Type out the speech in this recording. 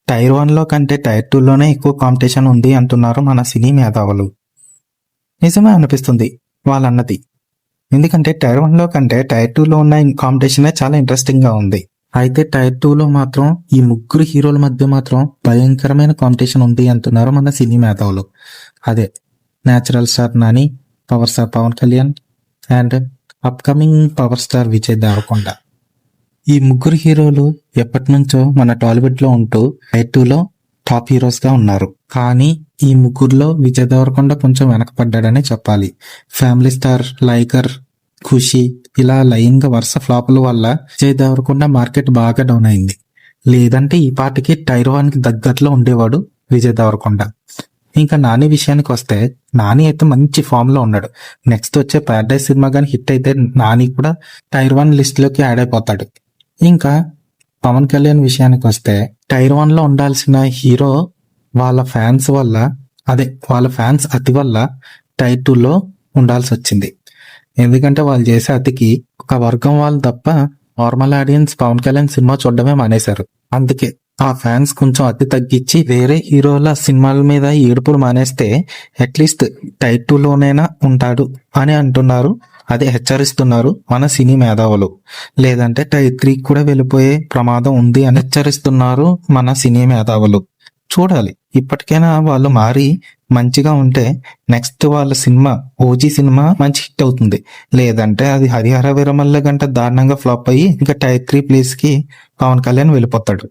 Tyre 1లో కంటే tyre 2లోనే ఎక్కువ competition ఉంది అంటున్నారు మన సినీ మేధావులు. నిజమే అనిపిస్తుంది వాళ్ళన్నది. ఎందుకంటే టైర్ 1లో కంటే టైర్ 2లో ఉన్న కాంపిటీషనే చాలా ఇంట్రెస్టింగ్గా ఉంది. అయితే టైర్ 2లో మాత్రం ఈ ముగ్గురు హీరోల మధ్య మాత్రం భయంకరమైన కాంపిటీషన్ ఉంది అంటున్నారు మన సినీ మేధావులు. అదే natural star Nani, power star Pawan Kalyan and upcoming power star Vijay Deverakonda. ఈ ముగ్గురు హీరోలు ఎప్పటి నుంచో మన టాలీవుడ్ లో ఉంటూ టైర్ 2లో టాప్ హీరోస్ గా ఉన్నారు. కానీ ఈ ముగ్గురులో విజయ్ దేవరకొండ కొంచెం వెనకపడ్డాడనే చెప్పాలి. ఫ్యామిలీ స్టార్, లైగర్, ఖుషి ఇలా లైన్ గా వరుస ఫ్లాపుల వల్ల విజయ్ దేవరకొండ మార్కెట్ బాగా డౌన్ అయింది. లేదంటే ఈ పాటికి టైర్ 1కి దగ్గరలో ఉండేవాడు విజయ్ దేవరకొండ. ఇంకా నాని విషయానికి వస్తే నాని అయితే మంచి ఫామ్ లో ఉన్నాడు. నెక్స్ట్ వచ్చే పారడైజ్ సినిమా కానీ హిట్ అయితే నాని కూడా టైర్ 1 లిస్ట్ లోకి యాడ్ అయిపోతాడు. ఇంకా పవన్ కళ్యాణ్ విషయానికి వస్తే టైర్ 1లో ఉండాల్సిన హీరో వాళ్ళ ఫ్యాన్స్ అతి వల్ల టైర్ 2లో ఉండాల్సి వచ్చింది. ఎందుకంటే వాళ్ళు చేసే అతికి ఒక వర్గం వాళ్ళు తప్ప normal audience Pawan Kalyan cinema చూడడమే మానేశారు. అందుకే ఆ ఫ్యాన్స్ కొంచెం అతి తగ్గించి వేరే హీరోల సినిమాల మీద ఏడుపులు మానేస్తే అట్లీస్ట్ టైర్ 2లోనైనా ఉంటాడు అని అంటున్నారు. అదే హెచ్చరిస్తున్నారు మన సినీ మేధావులు. లేదంటే టైర్ 3 కూడా వెళ్ళిపోయే ప్రమాదం ఉంది అని హెచ్చరిస్తున్నారు మన సినీ మేధావులు. చూడాలి, ఇప్పటికైనా వాళ్ళు మారి మంచిగా ఉంటే నెక్స్ట్ వాళ్ళ సినిమా ఓజీ సినిమా మంచి హిట్ అవుతుంది. లేదంటే అది హరిహర వీరమల్ల గంట దారుణంగా ఫ్లాప్ అయ్యి ఇంకా టైర్ 3 ప్లేస్ కి పవన్ కళ్యాణ్ వెళ్ళిపోతాడు.